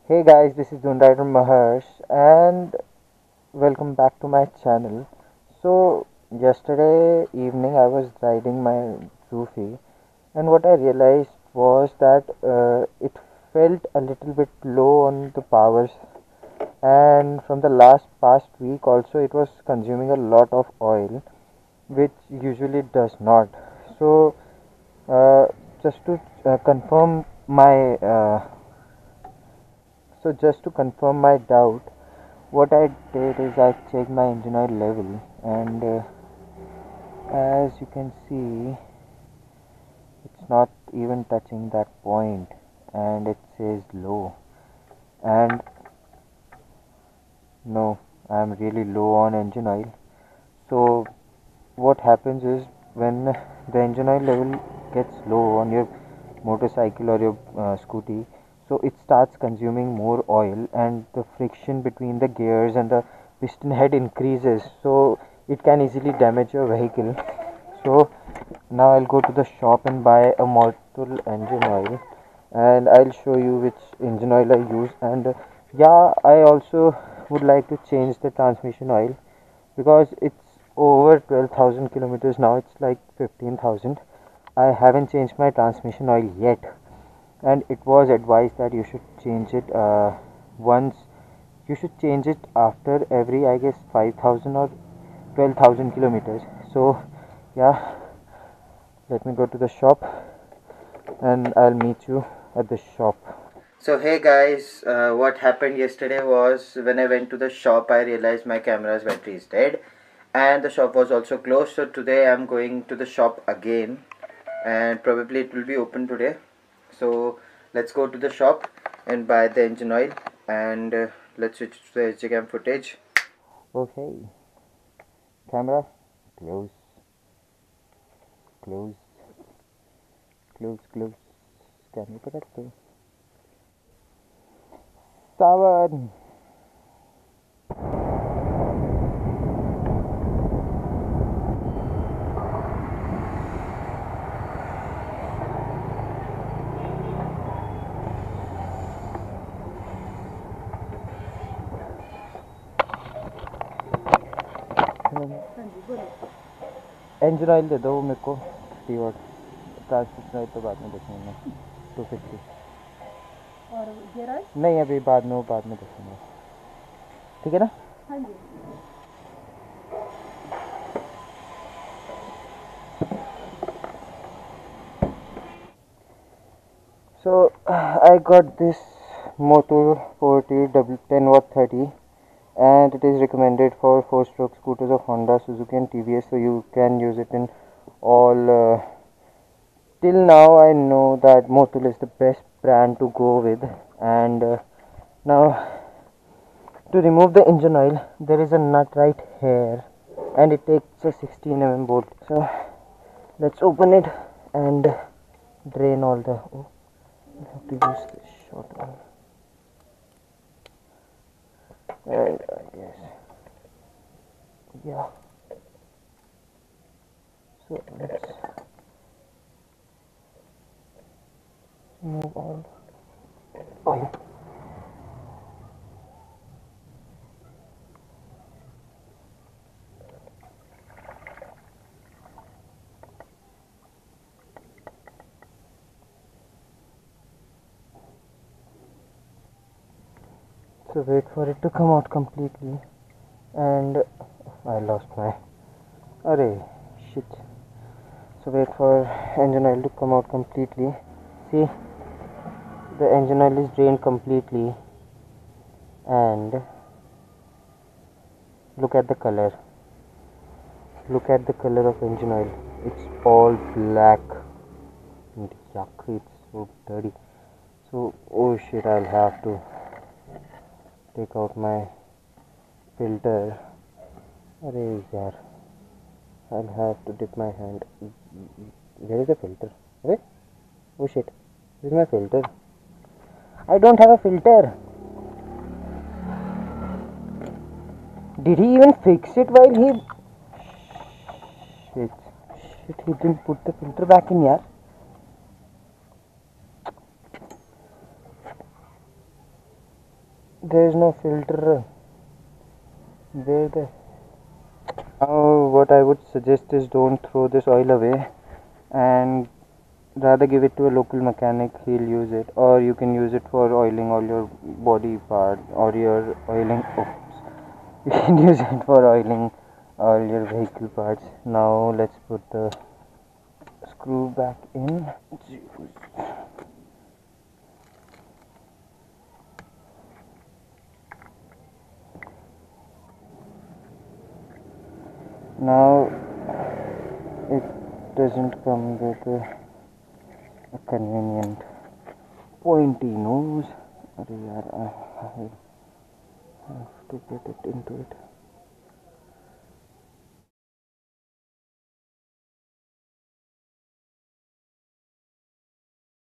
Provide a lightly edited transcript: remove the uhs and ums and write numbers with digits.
Hey guys, this is Doon from Maharsh and welcome back to my channel. So yesterday evening I was riding my Roofy and what I realized was that it felt a little bit low on the powers, and from the last past week also it was consuming a lot of oil, which usually it does not. So uh, just to confirm my just to confirm my doubt, what I did is I checked my engine oil level, and as you can see, it's not even touching that point, and it says low. And no, I'm really low on engine oil. So, what happens is when the engine oil level gets low on your motorcycle or your scooty, so it starts consuming more oil, and the friction between the gears and the piston head increases, so it can easily damage your vehicle. So now I'll go to the shop and buy a model engine oil, and I'll show you which engine oil I use. And yeah, I also would like to change the transmission oil because it's over 12,000 kilometers now. It's like 15,000. I haven't changed my transmission oil yet, and it was advised that you should change it once. You should change it after every, I guess, 5,000 or 12,000 kilometers. So yeah, let me go to the shop and I'll meet you at the shop. So hey guys, what happened yesterday was when I went to the shop I realized my camera's battery is dead and the shop was also closed. So today I'm going to the shop again and probably it will be open today. So let's go to the shop and buy the engine oil, and let's switch to the HD cam footage. Okay, camera, close, close, close. Can you put it through? Sawan. Engine oil दे दो वो मेरे को 30 वाट। Transmission oil तो बाद में देखेंगे, 250। और गियर ऑयल नहीं, अभी बाद में, वो बाद में देखेंगे, ठीक है ना? हाँ जी। So I got this Motor 40 10 watt 30, and it is recommended for 4-stroke scooters of Honda, Suzuki and TVS, so you can use it in all. Till now I know that Motul is the best brand to go with, and now to remove the engine oil there is a nut right here and it takes a 16 bolt. So let's open it and drain all the, oh, I have to use this short one. Right, I guess. Yeah. So let's remove all oil. So wait for it to come out completely, and I lost my, array, shit. So wait for engine oil to come out completely. See, the engine oil is drained completely, and look at the color. Look at the color of engine oil. It's all black. And yuck, it's so dirty. So, oh shit, I'll have to take out my filter. Arey yaar, I'll have to dip my hand. Where is the filter? Arey? Oh shit, this is my filter. I don't have a filter. Did he even fix it while he... Shit, he didn't put the filter back in, yaar. There is no filter. Where the Now, what I would suggest is don't throw this oil away and rather give it to a local mechanic. He'll use it, or you can use it for oiling all your body part or your oiling. Oops. You can use it for oiling all your vehicle parts. Now, let's put the screw back in. Now, it doesn't come with a convenient pointy nose. अरे यार, I have to get it into it.